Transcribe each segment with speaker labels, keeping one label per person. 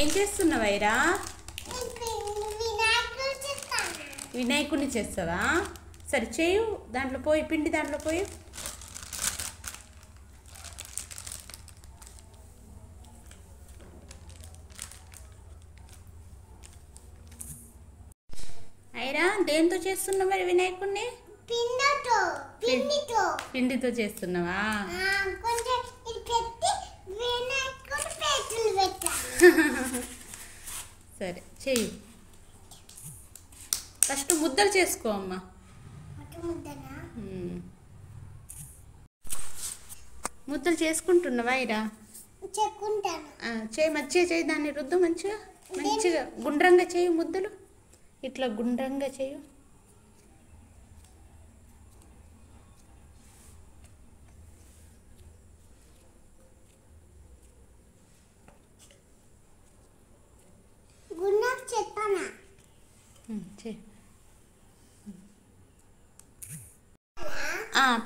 Speaker 1: ఏం చేస్తున్నావైరా? వినాయకుడిని చేస్తావా? సరే చేయు, దాంట్లో పోయి పిండి దాంట్లో పోయి. ఐరా దేంతో చేస్తున్నావు మరి వినాయకుడిని? పిండితో చేస్తున్నావా? సరే చెయ్యి. ఫస్ట్ ముద్దలు చేసుకో అమ్మా. ముద్దలు చేసుకుంటున్నావా ఐరా? చేయి, మంచిగా చేయి, దాన్ని రుద్దు మంచిగా. మంచిగా గుండ్రంగా చేయు ముద్దలు, ఇట్లా గుండ్రంగా చేయు.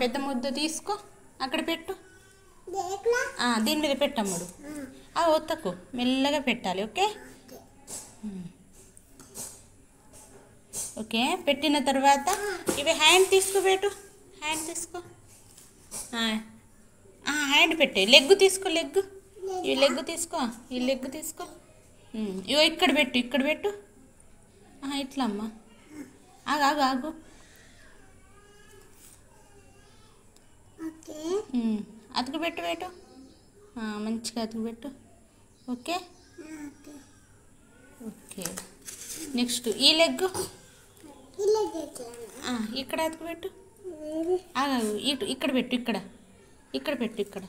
Speaker 1: పెద్ద ముద్ద తీసుకో, అక్కడ పెట్టు. దీని మీద పెట్టమ్ముడు. ఒత్తకు, మెల్లగా పెట్టాలి. Okay okay. పెట్టిన తర్వాత ఇవి హ్యాండ్ తీసుకోబెట్టు. హ్యాండ్ తీసుకో, హ్యాండ్ పెట్టే. లెగ్ తీసుకో, లెగ్. ఈ లెగ్ తీసుకో, ఈ లెగ్ తీసుకో. ఇవో ఇక్కడ పెట్టు, ఇక్కడ పెట్టు. ఇట్లా అమ్మా. ఆగు ఆగు ఆగు. అతుకు పెట్టు, పెట్టు. మంచిగా అతుకు పెట్టు. Okay okay. నెక్స్ట్ ఈ లెగ్ ఇక్కడ అతుకు పెట్టు. ఇటు ఇక్కడ పెట్టు, ఇక్కడ ఇక్కడ పెట్టు, ఇక్కడ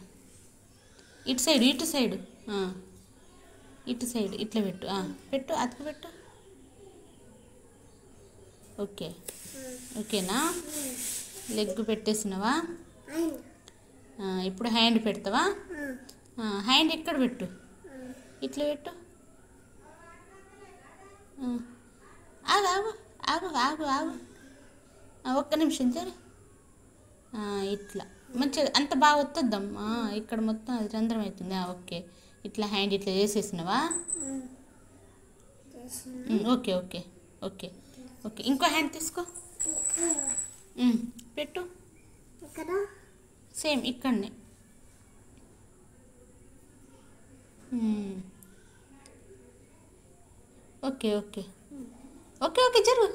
Speaker 1: ఇటు సైడు, ఇటు సైడు, ఇటు సైడ్ ఇట్లా పెట్టు. పెట్టు, అతుకు పెట్టు. ఓకే ఓకేనా? లెగ్ పెట్టేసినవా? ఇప్పుడు హ్యాండ్ పెడతావా? హ్యాండ్ ఇక్కడ పెట్టు, ఇట్లా పెట్టు. ఆగు ఆగు ఆగు ఆగు ఆగు. ఒక్క నిమిషం సరే. ఇట్లా మంచిగా అంత బాగా వస్తుందమ్మా. ఇక్కడ మొత్తం అది రంధ్రం అవుతుంది. ఓకే. ఇట్లా హ్యాండ్ ఇట్లా చేసేసినవా? Okay okay okay okay. ఇంకో హ్యాండ్ తీసుకో, పెట్టు. సేమ్ ఇక్కడనే. Okay okay okay okay. జరుగు.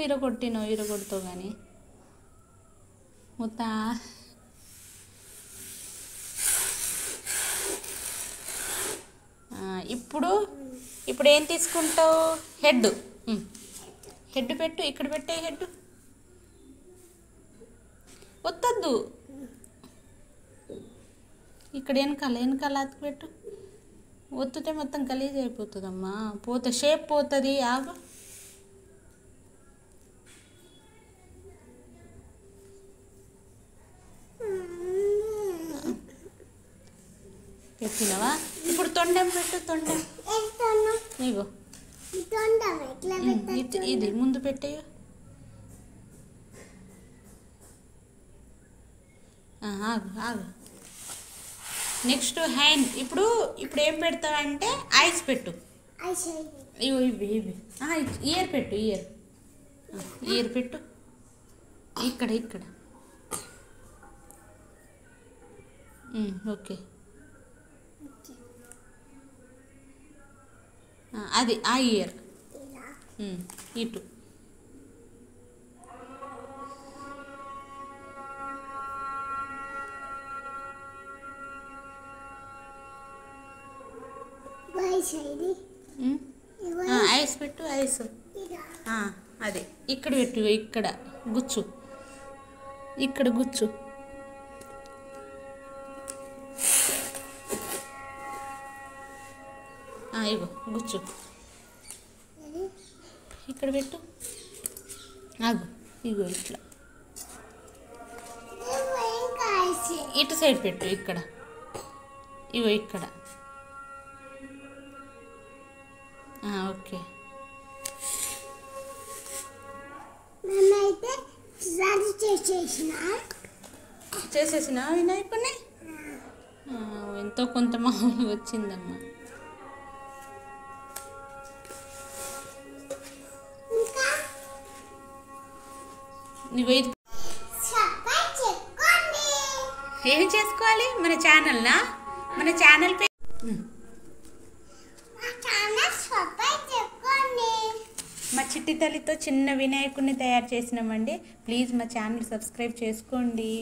Speaker 1: ఇరగొట్టినావు, ఇరగొడతావు కానీ మొత్తం. ఇప్పుడు ఇప్పుడు ఏం తీసుకుంటావు? హెడ్. హెడ్ పెట్టు, ఇక్కడ పెట్టే. హెడ్ వద్దద్దు, ఇక్కడ వెనకాల వెనకాల అతుకు పెట్టు. ఒత్తుతే మొత్తం గలీజ్ అయిపోతుందమ్మా. షేప్ పోతుంది. ఆగు. పెట్టినవా? ఇప్పుడు తొండెం పెట్టు, తొండెం. ఇగో ఇది ముందు పెట్టేయు. ఆగు ఆగు. Next hand. ఇప్పుడు ఇప్పుడు ఏం పెడతావంటే ఐస్ పెట్టు. ఇవి ఇవి ఇవి ఇయర్ పెట్టు, ఇయర్. ఇయర్ పెట్టు, ఇక్కడ ఇక్కడ. ఓకే. అది ఆ ఇయర్ ఇటు. ఐస్ పెట్టు, ఐస్. అదే ఇక్కడ పెట్టు, ఇక్కడ గుచ్చు, ఇక్కడ గుచ్చు. ఇగో గుచ్చు, ఇక్కడ పెట్టు. ఆగు, ఇగో ఇట్లా ఇటు సైడ్ పెట్టు, ఇక్కడ. ఇగో ఇక్కడ. ఓకే. చేసేసిన వినాయకుడిని ఎంతో కొంత మామూలుగా వచ్చిందమ్మా. నువ్వు ఏం చేసుకోవాలి? మన ఛానల్నా? మన ఛానల్ పేరు మా చిట్టి తల్లితో చిన్న వినాయకుడిని తయారు చేసినామండి. ప్లీజ్ మా ఛానల్ సబ్స్క్రైబ్ చేసుకోండి.